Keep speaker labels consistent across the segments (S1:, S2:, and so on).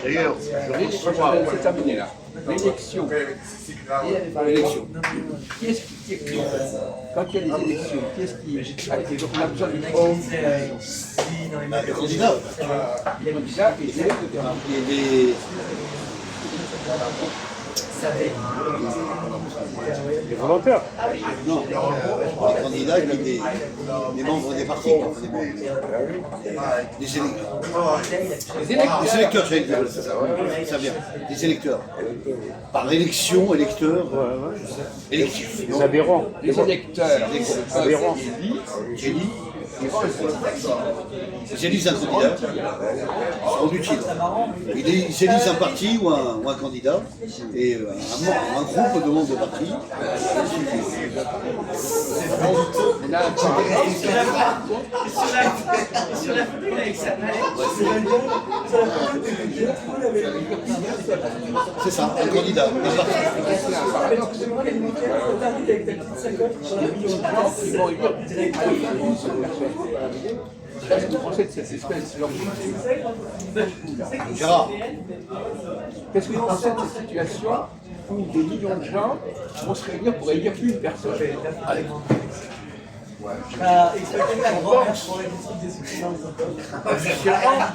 S1: D'ailleurs, je reçois...
S2: C'est terminé là. L'élection.
S3: L'élection.
S2: Qui est-ce qui... Quand il y a des élections, qui est-ce qui... On a besoin d'une
S3: Le candidat.
S2: les candidats et
S3: Et
S4: Les volontaires.
S3: non, le candidat et des membres des partis. Enfin, des électeurs. Des électeurs, j'allais dire. Ça vient. Des électeurs. Par élection, électeur, électif.
S4: Les adhérents.
S2: les électeurs.
S4: Adhérents.
S3: Élit. Ils élisent un candidat, ils seront utiles. Ils élisent un parti ou un candidat, et un groupe de membres de parti.
S2: On a un
S3: C'est ça, un candidat, un parti.
S2: qui vont élire Qu'est-ce que vous pensez de cette espèce
S3: Gérard,
S2: Qu'est-ce que vous pensez de cette situation où des millions de gens vont se réunir pour élire une personne?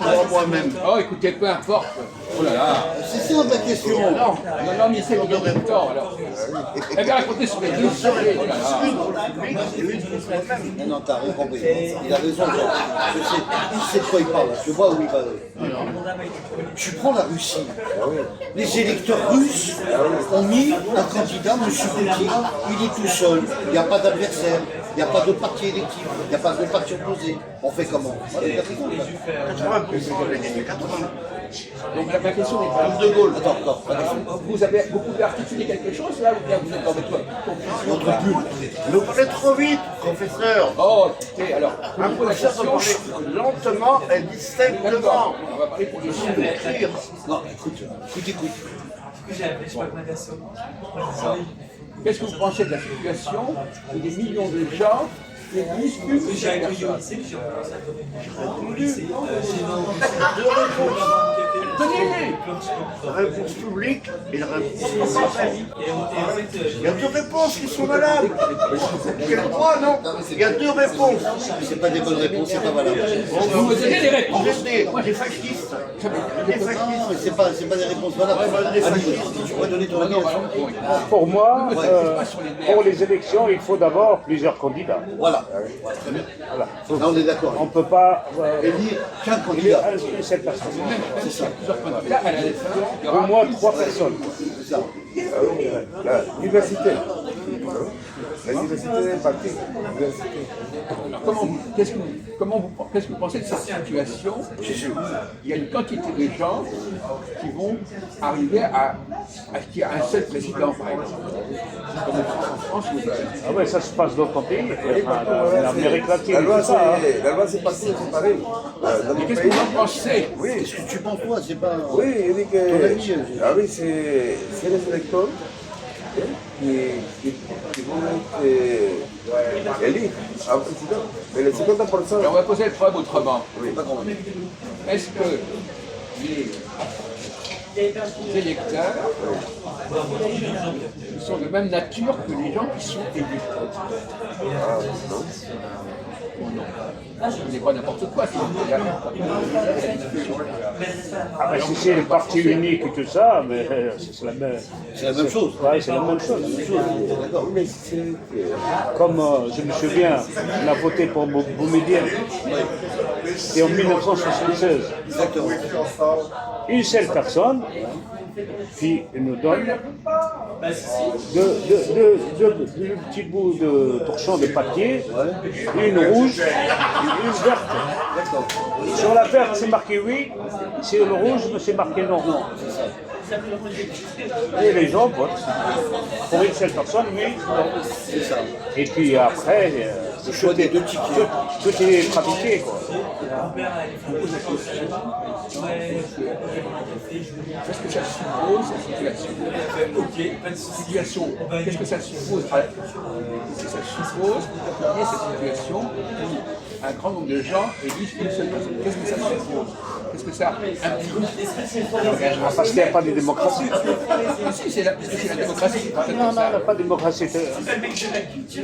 S1: Pour moi-même.
S2: Oh, écoutez, peu importe. Oh là là.
S3: c'est ça ma question.
S2: Non, mais c'est le même temps alors. Elle va raconter sur les deux sujets. Oh là là.
S3: Non, non, t'as rien compris. Il a raison, Jean. Je sais de quoi il parle, je vois où il va. Tu prends la Russie. Les électeurs russes ont mis un candidat, M. Poutine, il est tout seul, il n'y a pas d'adversaire, il n'y a pas de parti électif, il n'y a pas de parti opposé. On fait comment? Voilà, il a raison, là.
S1: 80%, j'ai gagné 80%.
S2: Donc la question n'est pas.
S3: De Gaulle. Attends,
S2: Vous pouvez articuler quelque chose là ou bien vous êtes dans votre
S3: notre bulle.
S1: Vous parlez trop vite, professeur.
S2: Oh, écoutez, alors,
S1: Un professeur doit parler lentement et distinctement.
S2: on va parler pour les chiffres.
S1: Écrire.
S3: Non, écoute.
S2: Qu'est-ce que vous pensez de la situation où des millions de gens élisent une seule personne?
S1: La réponse publique et la réponse française. Il y a deux réponses qui sont valables. Quel droit, non? Il y a deux réponses.
S3: C'est pas des bonnes réponses, c'est pas valable.
S2: Vous me donnez des réponses.
S1: Vous êtes des fascistes. Des fascistes.
S3: Non, mais c'est pas des réponses valables. Ali, tu pourrais donner ton avis là-dessus?
S4: Pour moi, pour les élections, il faut d'abord plusieurs candidats.
S3: Voilà. Très bien.
S4: Voilà.
S3: Là, on est d'accord.
S4: On ne peut pas
S3: Élire qu'un
S4: élire
S3: candidat.
S4: une seule personne.
S3: C'est ça.
S2: Là, il y aura
S4: Au moins 3 personnes.
S3: C'est ça.
S5: La diversité. La diversité des partis.
S2: Alors, qu'est-ce que vous pensez de cette situation? Il y a une quantité de gens qui vont arriver à ce qu'il y ait un seul président, par exemple. Comme en France, vous avez.
S4: Ah ouais, ça se passe dans d'autres pays. Enfin, l'Amérique latine,
S5: La loi,
S4: c'est ça. Hein.
S5: la loi, c'est parti, c'est pareil. Dans
S2: Mais
S5: mon
S2: qu'est-ce que
S5: pays,
S2: vous en pensez?
S5: oui,
S3: Qu'est-ce que tu penses, toi? C'est pas.
S5: oui, il dit que.
S3: Ton avis,
S5: Ah oui, c'est les électeurs qui vont être élus en président. Mais le 50%.
S2: Et on va poser le problème autrement.
S3: Oui, pas grand-chose.
S2: Est-ce que les électeurs sont de même nature que les gens qui sont élus?
S5: Ah, non.
S2: Je ne dis pas n'importe quoi, c'est
S4: Ah ben, si c'est le parti unique et tout ça, mais c'est la même.
S3: C'est la même chose.
S4: Ouais, c'est la même chose.
S3: D'accord.
S5: Mais c'est.
S4: Comme je me souviens, on a voté pour Boumediene. C'était en 1976.
S3: Exactement.
S4: Une seule personne qui nous donne deux petits bouts de torchon de papier, une rouge et une verte.
S3: D'accord.
S4: Sur la verte, c'est marqué oui, sur le rouge, c'est marqué non. Et les gens votent pour une seule personne, oui, non.
S3: C'est ça.
S4: Et puis après,
S3: Le choix des deux tickets.
S4: tout est pratiqué, quoi.
S2: Qu'est-ce que ça suppose, cette situation? Qu'est-ce que ça suppose? Qu'est-ce que ça suppose qu'il y ait cette situation où un grand nombre de gens élisent une seule personne? Qu'est-ce que ça suppose? Qu'est-ce que ça implique?
S4: Parce qu'il n'y a pas de démocratie.
S2: Si, c'est la démocratie.
S4: Non, il n'y a pas de démocratie.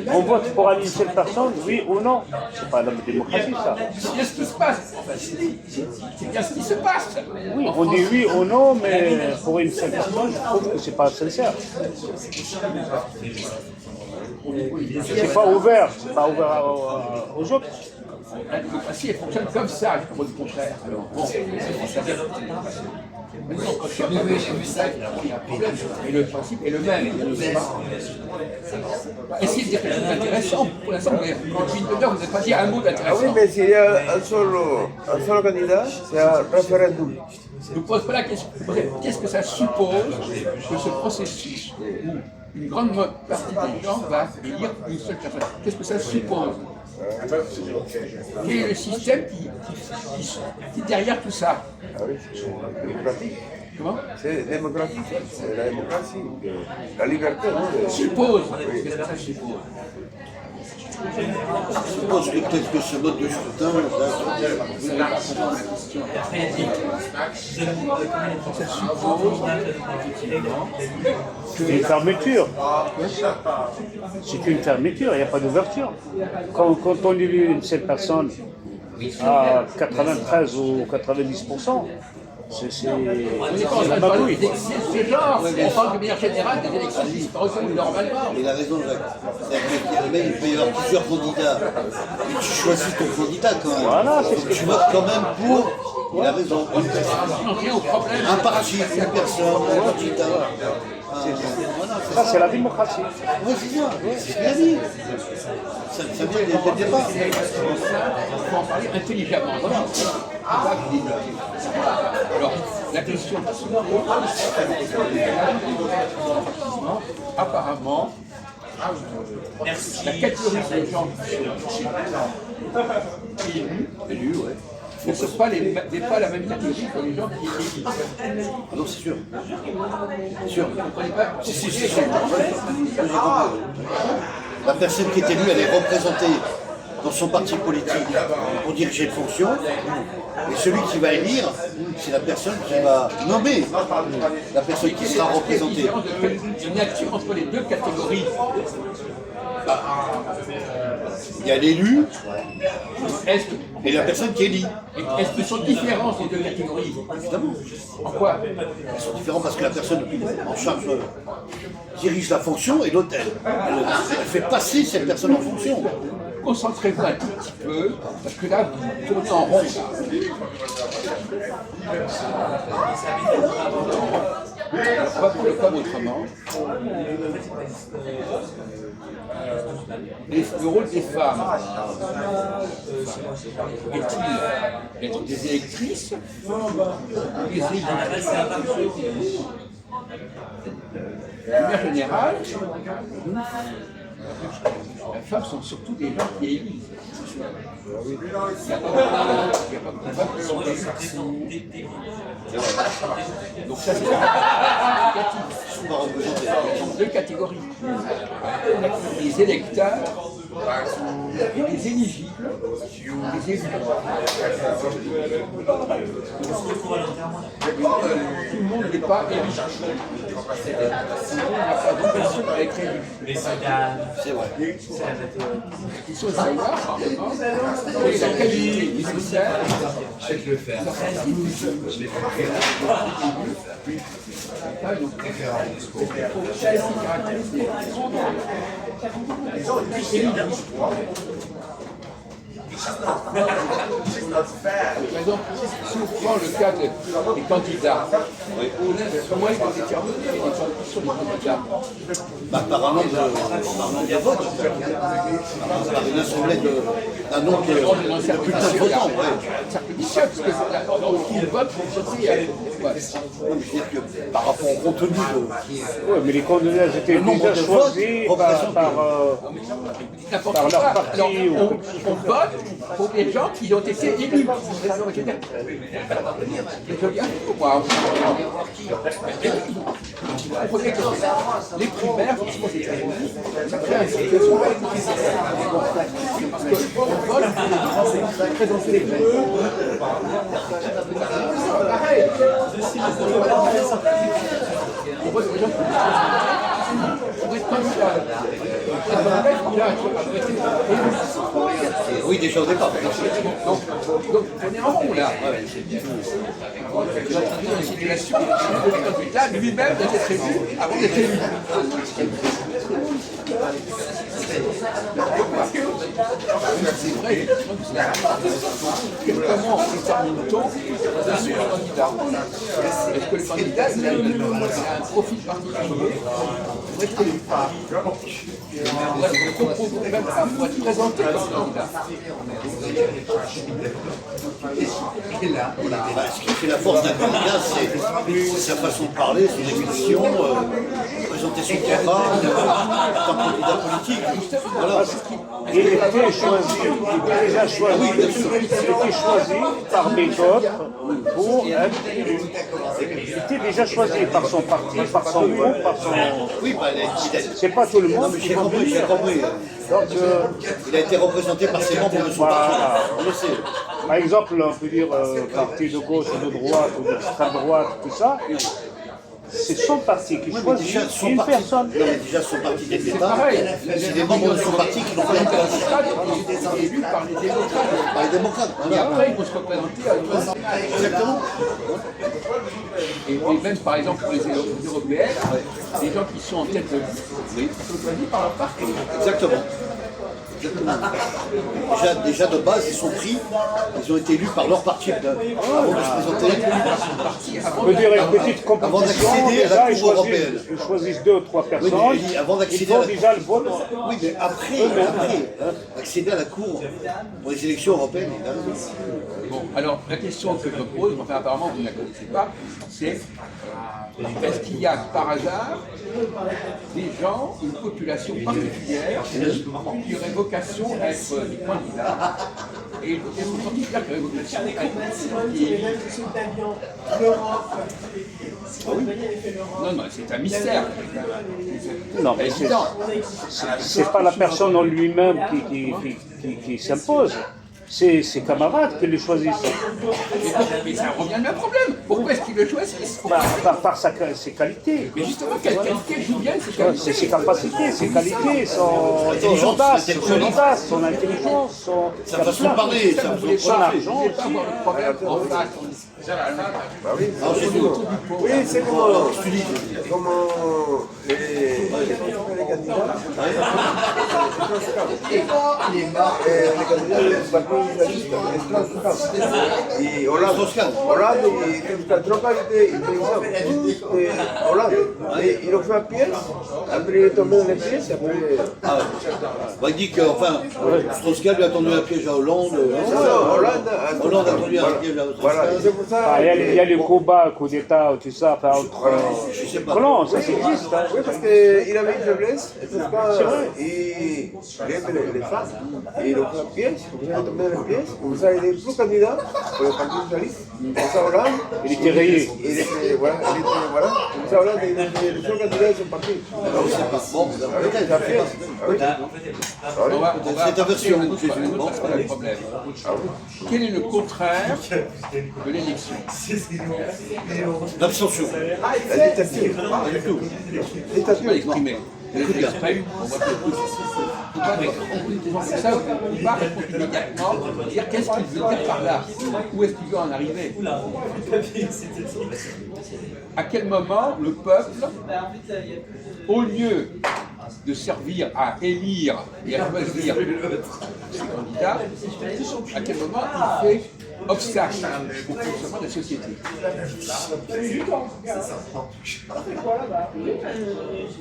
S4: On vote pour aller une seule personne, oui ou non. C'est pas la démocratie, ça.
S2: C'est bien ce qui se passe. C'est bien ce qui se passe.
S4: Oui, on dit oui ou non, mais pour une seule personne, je trouve que c'est pas sincère. C'est pas ouvert aux autres.
S2: La démocratie, elle fonctionne comme ça, je crois le contraire. Alors, bon, maintenant, quand je suis arrivé, j'ai vu ça, il y a un problème. Et le principe est le même. Essayez de dire quelque chose d'intéressant. Pour l'instant, en une demi-heure, vous n'avez pas dit un mot
S5: Ah oui,
S2: d'intéressant.
S5: mais s'il y a un seul candidat, c'est un référendum.
S2: Je ne vous pose pas la question. Qu'est-ce que ça suppose que ce processus où une grande partie des gens va élire une seule personne? Qu'est-ce que ça suppose? Quel est le système qui est derrière tout ça?
S5: Ah oui, c'est démocratique.
S2: Comment?
S5: C'est démocratique. C'est la démocratie. La liberté, non?
S2: Suppose. Qu'est-ce que ça suppose?
S3: Je suppose que peut-être que ce mode de scrutin,
S2: Vous n'avez pas compris la question. Ça suppose effectivement
S4: C'est une fermeture. C'est une fermeture, il n'y a pas d'ouverture. Quand on élit une seule personne à 93 ou 90%, c'est
S2: on n'est pas en train de parler d'excès de ce genre. On parle de manière générale des élections qui se ressemblent normalement.
S3: il a raison, Jacques. C'est-à-dire que le mec, il peut y avoir plusieurs candidats. Et tu choisis ton candidat quand même.
S4: Voilà, c'est ce que
S3: Tu votes quand même pour. Il a raison.
S2: Sinon, rien au problème.
S3: Un parti, une personne, un candidat.
S4: ça, c'est la démocratie.
S3: Oui, c'est ça. C'est ce qu'il a dit. Ça vient dès le départ.
S2: Il faut en parler intelligemment. Voilà. Alors, la question qui se pose, apparemment, la catégorie des gens qui sont élus, ouais, ne sont pas la même catégorie que les gens qui élisent.
S3: Ah non, c'est sûr. Sûr.
S2: Vous ne comprenez pas?
S3: Si, c'est sûr. La personne qui est élue, elle est représentée dans son parti politique pour diriger une fonction. Et celui qui va élire, c'est la personne qui va nommer la personne qui sera représentée.
S2: Il y a une nature entre les deux catégories.
S3: Il y a l'élu
S2: Est-ce que,
S3: et la personne qui élit.
S2: est-ce que sont différentes ces deux catégories?
S3: Évidemment.
S2: En quoi?
S3: Elles sont différentes parce que la personne en charge dirige la fonction et l'autre, elle fait passer cette personne en fonction.
S2: Concentrez-vous un tout petit peu, parce que là, vous tournez en rond. On va prendre le comme autrement. Le rôle des femmes est-il d'être des électrices ou des élites? De manière générale, les femmes sont surtout des gens qui élisent. Il n'y a pas beaucoup de femmes qui sont élites. Donc ça c'est significatif. Deux catégories. Les électeurs et les éligibles, les élus. Tout le monde n'est pas élu. Tout le monde n'a pas vocation à être élu.
S3: C'est vrai.
S2: Il faut savoir, par exemple, quelle est la qualité nécessaire dans par exemple, si on prend le cas des candidats, comment est-ce qu'on détermine qui sont les candidats?
S3: Par un nombre de votes. Par une assemblée d'un nombre de plus de votants.
S2: Certificat, parce que ils votent pour voter.
S3: Je veux dire que par rapport au contenu de.
S4: Oui, mais les candidats étaient
S3: nombre
S4: déjà
S3: de votes
S4: choisis
S3: représente
S4: par leur
S2: Alors,
S4: parti ou
S2: on vote pour des gens qui ont été élus. C'est joli, hein, waouh. Vous comprenez que les primaires, franchement, c'est très joli. Ça crée une situation parce qu'on vote pour présenter les gens. Pareil. On vote pour les gens pour être candidat.
S3: Oui, déjà au départ.
S2: Donc, on est en rond là. Dans une situation où le candidat lui-même doit être élu avant d'être élu. C'est vrai, comment détermine-t-on le candidat? Est-ce que le candidat il a un profil particulier pour être élu? Même pas pour être présenté comme candidat.
S3: Ce qui fait la force d'un candidat, c'est sa façon de parler, son émission, présenter son programme, être un candidat politique. Voilà.
S4: Il était choisi, il était déjà choisi, il était choisi parmi d'autres pour être élu. Il était déjà choisi par son parti, par son groupe, par son...
S3: Oui,
S4: C'est pas tout le
S3: non,
S4: monde
S3: mais
S4: qui
S3: j'ai
S4: va
S3: compris, j'ai
S4: venir.
S3: compris.
S4: Donc,
S3: Il a été représenté par ses membres de son parti.
S4: voilà.
S3: On le sait.
S4: Par exemple, on peut dire parti de gauche ou de droite ou d'extrême droite, tout ça. C'est son parti qui
S3: Mais
S4: choisit
S3: déjà, son
S4: une
S3: parti,
S4: personne.
S3: non, mais déjà son parti dès le départ,
S2: pareil.
S3: c'est les membres de son parti qui l'ont fait en place.
S2: Il est élu par les démocrates.
S3: Par les démocrates.
S2: Et
S3: Voilà.
S2: après, il faut se représenter à l'autre.
S3: Exactement.
S2: Et même par exemple pour les élections européennes, les gens qui sont en tête de liste sont choisis par leur parti.
S3: Exactement. Exactement. Déjà de base, ils sont pris, ils ont été élus par leur parti avant de se présenter.
S4: On peut dire une petite
S3: Avant
S4: compétition,
S3: d'accéder à la
S4: déjà
S3: Cour européenne.
S4: ils choisissent 2 ou 3
S3: Oui,
S4: personnes,
S3: mais je dis, avant
S4: ils
S3: d'accéder à
S4: font
S3: la
S4: déjà le vote.
S3: Oui, mais après, accéder à la Cour pour les élections européennes, évidemment.
S2: Bon, alors la question que je me pose, enfin apparemment vous ne la connaissez pas, c'est est-ce qu'il y a par hasard des gens, une population particulière qui aurait vocation à être candidat et une population particulière qui aurait vocation à être élu? Non, non, c'est un mystère.
S4: Non, mais c'est pas la personne en lui-même qui s'impose. C'est ses camarades qui le choisissent.
S2: Mais ça revient le même problème. Pourquoi est-ce qu'ils le choisissent?
S4: Par ses qualités.
S2: Mais justement, quelle qualité joue bien ces
S4: C'est
S2: qualités?
S4: ses capacités, ses qualités, son audace, son intelligence,
S3: Sa façon de parler, sa façon de
S4: son
S3: parler.
S4: argent.
S2: Vous ne pas avoir le problème en face.
S3: Alors, c'est nous.
S6: Oui, c'est comment les candidats. Les candidats del Partido Socialista, y Hollande, y Trump Hollande, il a fait un pièce, après il est tombé dans les pièces, après...
S3: Ah, bah, il dit que, enfin, Strauss-Kahn lui a tendu un piège à Hollande. Hollande a tendu un piège à
S6: Voilà,
S3: Strauss-Kahn.
S6: c'est pour ça...
S4: Ah, il y a le combat, coup d'État, tout ça, enfin, entre...
S3: Je sais pas.
S4: Non, ça existe. Hein.
S6: Oui, parce qu'il avait une faiblesse, et il aime les femmes, et il a fait un pièce, il est tombé dans les pièces, comme ça il est plus candidat pour le Parti Socialiste, comme ça Hollande...
S4: Il était rayé.
S6: Voilà, comme ça Hollande il est le seul candidat de son parti.
S3: Je sais pas. Bon, peut-être.
S2: On va
S3: C'est ta version.
S2: un autre aspect du problème. Quel est le contraire de l'élection?
S3: L'abstention.
S6: La dictature.
S3: Pas du tout.
S2: Je
S6: Dictature.
S2: vais l'exprimer. L'extrême, on voit que on pose des gens comme ça, on va répondre immédiatement, dire qu'est-ce qu'il veut dire par là, où est-ce qu'il veut en arriver. À quel moment le peuple, au lieu de servir à élire et à choisir ses candidats, à quel moment il fait obstacle au fonctionnement de la société?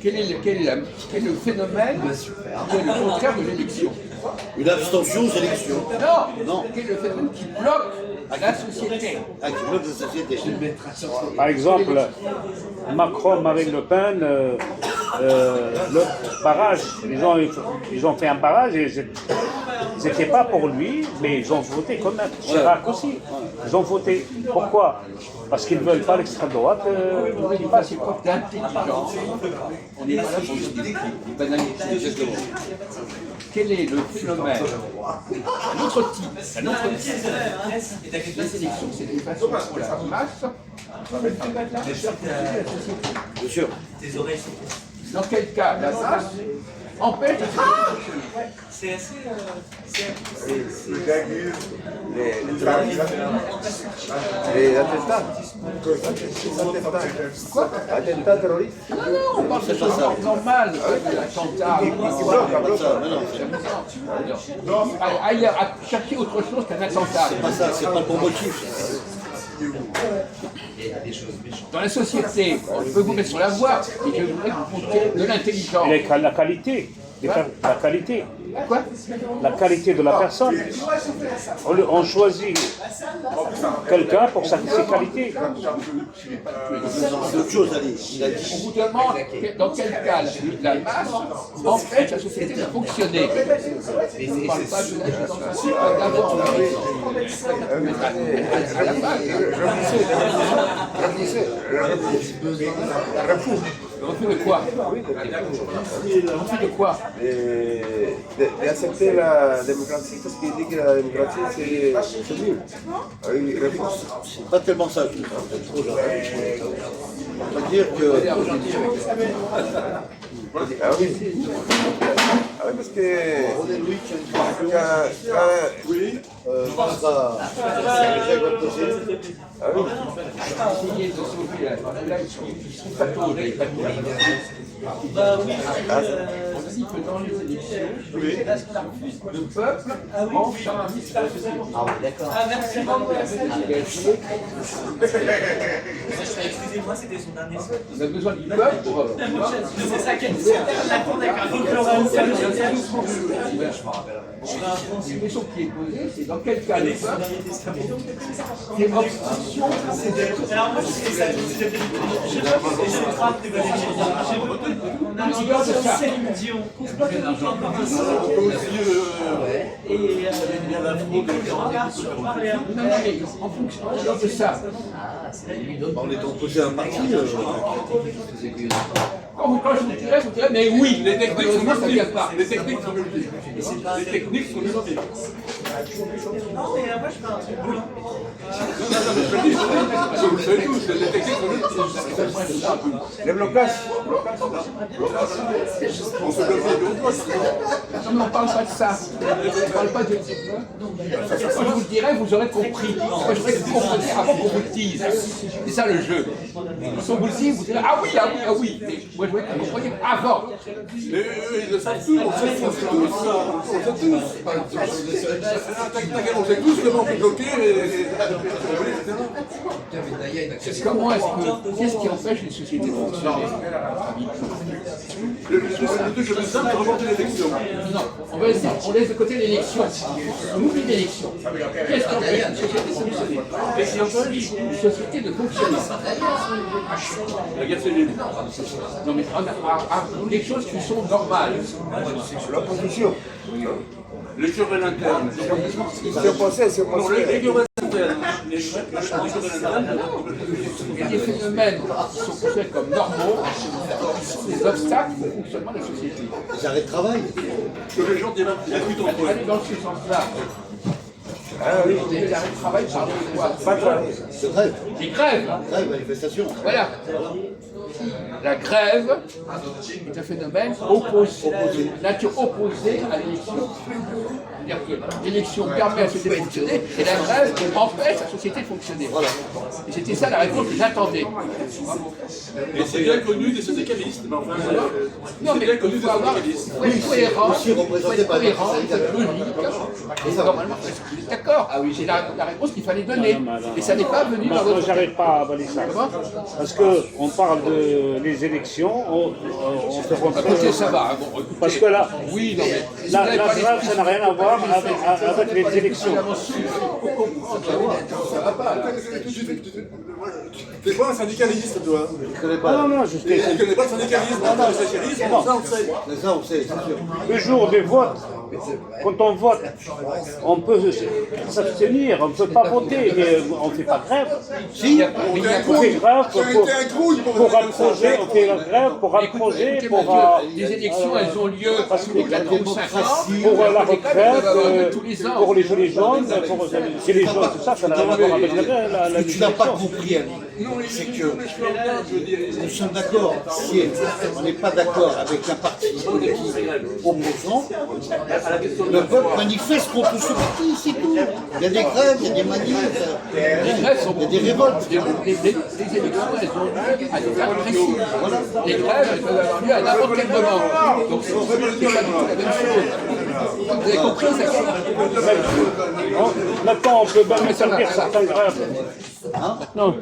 S2: Quel est le phénomène qui est le contraire de l'élection?
S3: Une abstention aux élections.
S2: Non. Quel est le phénomène qui bloque la société?
S3: Ah, qui bloque la société.
S4: Par exemple, Macron, Marine Le Pen, le barrage, ils ont fait un barrage et Ils n'étaient pas pour lui, mais ils ont voté quand même. Chirac aussi. Ils ont voté. Pourquoi? Parce qu'ils ne veulent pas l'extrême droite.
S2: Il passe preuve d'intelligence. On est là pour discuter. Quel est le phénomène? Un autre type la sélection, c'est des façons pour la masse.
S3: Bien sûr.
S2: Dans quel cas la masse empêche de
S6: Les trafics, les attentats.
S2: Quoi?
S6: Attentats terroristes.
S2: Non, on parle de choses normales, de l'attentat. Ailleurs, à chercher autre chose qu'un attentat.
S3: C'est pas ça, c'est pas le bon motif.
S2: Dans la société, je peux vous mettre sur la voie, mais je voudrais que vous montriez de l'intelligence.
S4: La qualité. La qualité.
S2: Quoi?
S4: La qualité de la personne. On choisit quelqu'un pour ses qualités.
S3: C'est autre chose, allez. Il a
S2: On
S3: dit.
S2: vous demande dans quel cas la masse empêche la société de fonctionner. On ne parle pas de la législation, d'abord. À la base. Refus de quoi? Refus de quoi?
S6: D'accepter la démocratie parce qu'il dit que la démocratie c'est mieux. Il refuse.
S3: C'est pas tellement ça, je trouve. C'est trop genre. On va dire que.
S6: Ah oui. Ah oui, parce que
S3: Ah oui.
S2: Essayez de sauver la population. Ils sont pas tous, les on dit que dans les élections, le peuple mange un ministre de la société. Ah oui, d'accord. Ah, merci.
S7: Excusez-moi, c'était son dernier souhait.
S2: On a besoin du peuple pour.
S7: C'est ça qui est
S2: La question qui est posée, c'est dans quel cas le peuple c'est une obstruction.
S7: Alors moi, je sais ça, je sais pas si c'est grave d'évaluer. On a un gars de Céline Dion, et
S2: Non, mais en fonction de ça.
S3: On est opposé à un parti.
S2: Quand je vous dirais, mais oui, les techniques sont multiples. Ça vient pas.
S8: Les techniques sont multiples. Les techniques sont multiples.
S7: non, mais moi je fais un truc blanc.
S8: Vous le savez tous, les techniques sont multiples.
S6: Le blocage.
S8: On se bloque les bureaux.
S2: Non, mais on ne parle pas de ça. On ne parle pas de. Quand je vous le dirai, vous aurez compris. Moi, je voudrais que vous compreniez avant qu'on vous le dise. C'est ça le jeu. Si on vous le dit, vous direz ah oui, ah oui, ah oui. Mais moi, je voudrais que vous compreniez avant.
S8: Mais eux, ils le savent tous, on sait tous. On sait tous comment on peut bloquer
S2: Comment est-ce que. Qu'est-ce qui empêche les sociétés de fonctionner?
S8: le truc le plus simple, c'est reporter l'élection.
S2: Non, on laisse de côté l'élection. On oublie l'élection. Qu'est-ce qui empêche une société de fonctionner? Qu'est-ce qui empêche une société de fonctionner?
S8: La guerre civile.
S2: Non, mais des choses qui sont normales.
S6: L'opposition.
S8: Les querelles internes.
S6: C'est opposé, c'est
S8: Non,
S6: opposé.
S8: les querelles internes. Les querelles internes.
S2: Il y a des phénomènes qui sont considérés comme normaux, qui sont des obstacles au fonctionnement de la société.
S3: Les arrêts de travail.
S8: Que les gens discutent entre eux.
S2: Aller dans ce sens-là.
S6: Ah oui.
S2: Les arrêts de travail parlent de quoi?
S6: Pas travailler.
S3: De grève.
S2: Les grèves.
S3: Grève, manifestation.
S2: Voilà. La grève est un phénomène opposé, nature opposée à l'élection. C'est-à-dire que l'élection permet à la société de fonctionner et la grève empêche la société de fonctionner. Voilà. Et c'était ça la réponse que j'attendais.
S8: Et c'est bien connu des syndicalistes. Mais enfin,
S2: Non,
S8: c'est
S2: mais
S8: bien connu
S2: il
S8: des
S2: faut avoir
S8: syndicalistes.
S2: faut être cohérent,
S3: Aussi représenté par les
S2: faut être logique. Et normalement, vous êtes d'accord. C'est la réponse qu'il fallait donner. Et ça n'est pas venu dans
S4: Moi,
S2: votre
S4: j'arrive pas à avaler ça.
S2: Comment?
S4: Parce qu'on parle des élections, on fait
S2: Écoutez, ça va. Bon, écoutez.
S4: Parce que là,
S2: Oui, non, mais
S4: la grève, ça n'a rien à voir avec les élections.
S2: Ça va pas.
S8: T'es pas un syndicaliste, toi.
S3: Je connais pas.
S4: Non, non, je
S8: Tu connais pas le syndicalisme, le socialisme, ça on sait.
S3: Mais ça, on sait, c'est sûr.
S4: le jour des votes, quand on vote, on peut s'abstenir, on ne peut pas voter, mais on ne fait pas grève.
S3: Si,
S4: On fait grève pour approcher, on fait grève pour approcher, pour
S2: les élections, elles ont lieu tous les 4 ou 5 ans.
S4: pour la retraite,
S2: tous les ans.
S4: pour les gilets jaunes, pour les gilets jaunes, tout ça, ça n'a rien à voir avec la
S3: ce que tu n'as pas
S4: législation.
S3: compris, Ali, c'est que nous sommes d'accord. Si on n'est pas d'accord avec un parti politique opposant, le peuple manifeste contre ce parti, c'est tout. Il y a des grèves, il y a des manifs,
S2: Les grèves sont
S3: il y a des révoltes.
S2: Les élections, elles ont lieu à des dates précises. Les grèves, elles peuvent avoir lieu à n'importe quel moment. Donc, c'est pas du tout la même chose. Vous avez compris, ça?
S4: Maintenant, on peut même interdire certaines grèves. Maintenant,